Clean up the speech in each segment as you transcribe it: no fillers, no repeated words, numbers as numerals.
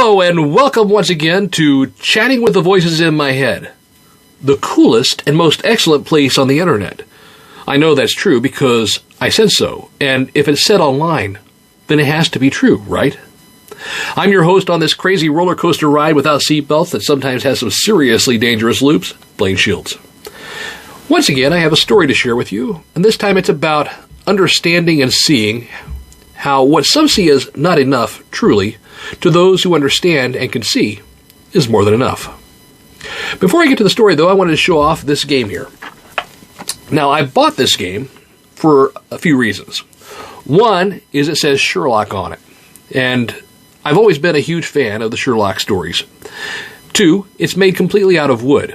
Hello, and welcome once again to Chatting with the Voices in My Head, the coolest and most excellent place on the internet. I know that's true because I said so, and if it's said online, then it has to be true, right? I'm your host on this crazy roller coaster ride without seatbelts that sometimes has some seriously dangerous loops, Blaine Shields. Once again, I have a story to share with you, and this time it's about understanding and seeing how what some see as not enough, truly, to those who understand and can see, is more than enough. Before I get to the story, though, I wanted to show off this game here. Now, I bought this game for a few reasons. One is it says Sherlock on it, and I've always been a huge fan of the Sherlock stories. Two, it's made completely out of wood,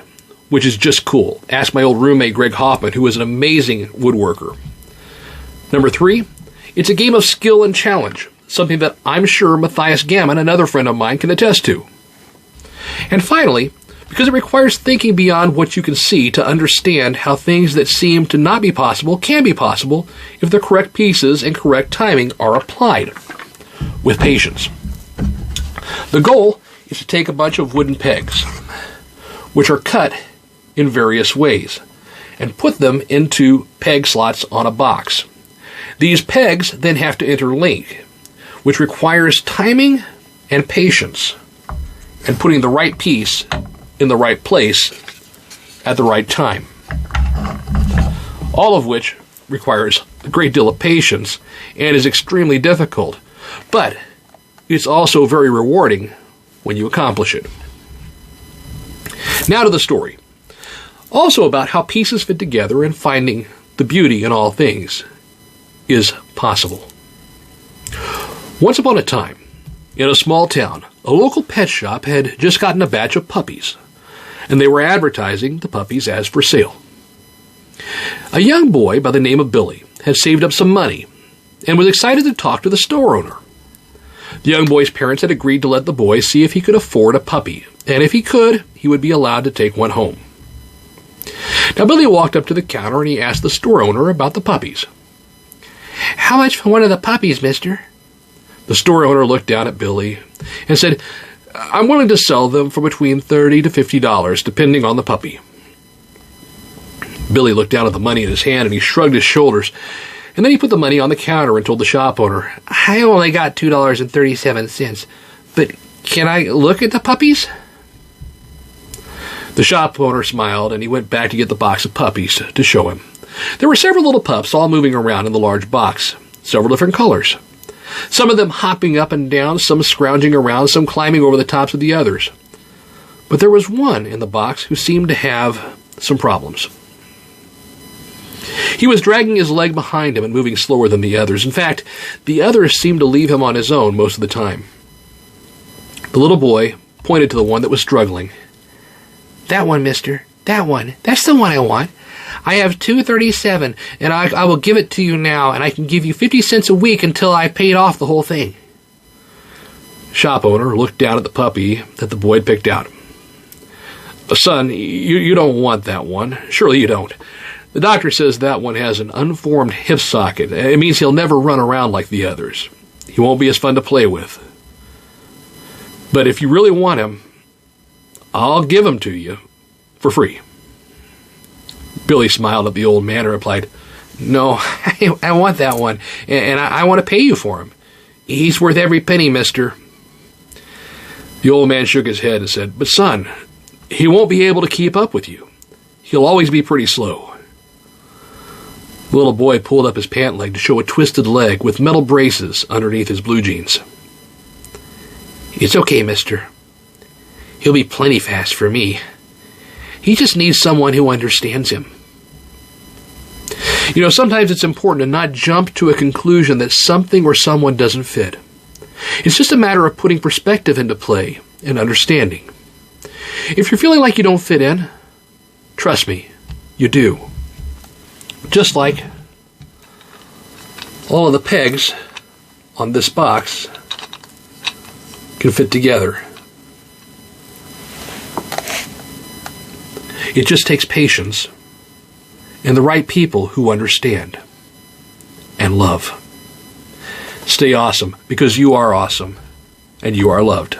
which is just cool. Ask my old roommate Greg Hoffman, who is an amazing woodworker. Number three, it's a game of skill and challenge, something that I'm sure Matthias Gammon, another friend of mine, can attest to. And finally, because it requires thinking beyond what you can see to understand how things that seem to not be possible can be possible if the correct pieces and correct timing are applied, with patience. The goal is to take a bunch of wooden pegs, which are cut in various ways, and put them into peg slots on a box. These pegs then have to interlink, which requires timing and patience, and putting the right piece in the right place at the right time. All of which requires a great deal of patience and is extremely difficult, but it's also very rewarding when you accomplish it. Now to the story. Also about how pieces fit together and finding the beauty in all things is possible. Once upon a time, in a small town, a local pet shop had just gotten a batch of puppies, and they were advertising the puppies as for sale. A young boy by the name of Billy had saved up some money and was excited to talk to the store owner. The young boy's parents had agreed to let the boy see if he could afford a puppy, and if he could, he would be allowed to take one home. Now Billy walked up to the counter and he asked the store owner about the puppies. "How much for one of the puppies, mister?" The store owner looked down at Billy and said, "I'm willing to sell them for between $30 to $50, depending on the puppy." Billy looked down at the money in his hand and he shrugged his shoulders, and then he put the money on the counter and told the shop owner, "I only got $2.37, but can I look at the puppies?" The shop owner smiled and he went back to get the box of puppies to show him. There were several little pups all moving around in the large box, several different colors. Some of them hopping up and down, some scrounging around, some climbing over the tops of the others. But there was one in the box who seemed to have some problems. He was dragging his leg behind him and moving slower than the others. In fact, the others seemed to leave him on his own most of the time. The little boy pointed to the one that was struggling. "That one, mister. That one. That's the one I want. I have $2.37, and I will give it to you now, and I can give you 50 cents a week until I paid off the whole thing." Shop owner looked down at the puppy that the boy had picked out. "Son, you don't want that one. Surely you don't. The doctor says that one has an unformed hip socket. It means he'll never run around like the others. He won't be as fun to play with. But if you really want him, I'll give him to you for free." Billy smiled at the old man and replied, "No, I want that one, and I want to pay you for him. He's worth every penny, mister." The old man shook his head and said, "But son, he won't be able to keep up with you. He'll always be pretty slow." The little boy pulled up his pant leg to show a twisted leg with metal braces underneath his blue jeans. "It's okay, mister. He'll be plenty fast for me. He just needs someone who understands him." You know, sometimes it's important to not jump to a conclusion that something or someone doesn't fit. It's just a matter of putting perspective into play and understanding. If you're feeling like you don't fit in, trust me, you do. Just like all of the pegs on this box can fit together. It just takes patience and the right people who understand and love. Stay awesome, because you are awesome and you are loved.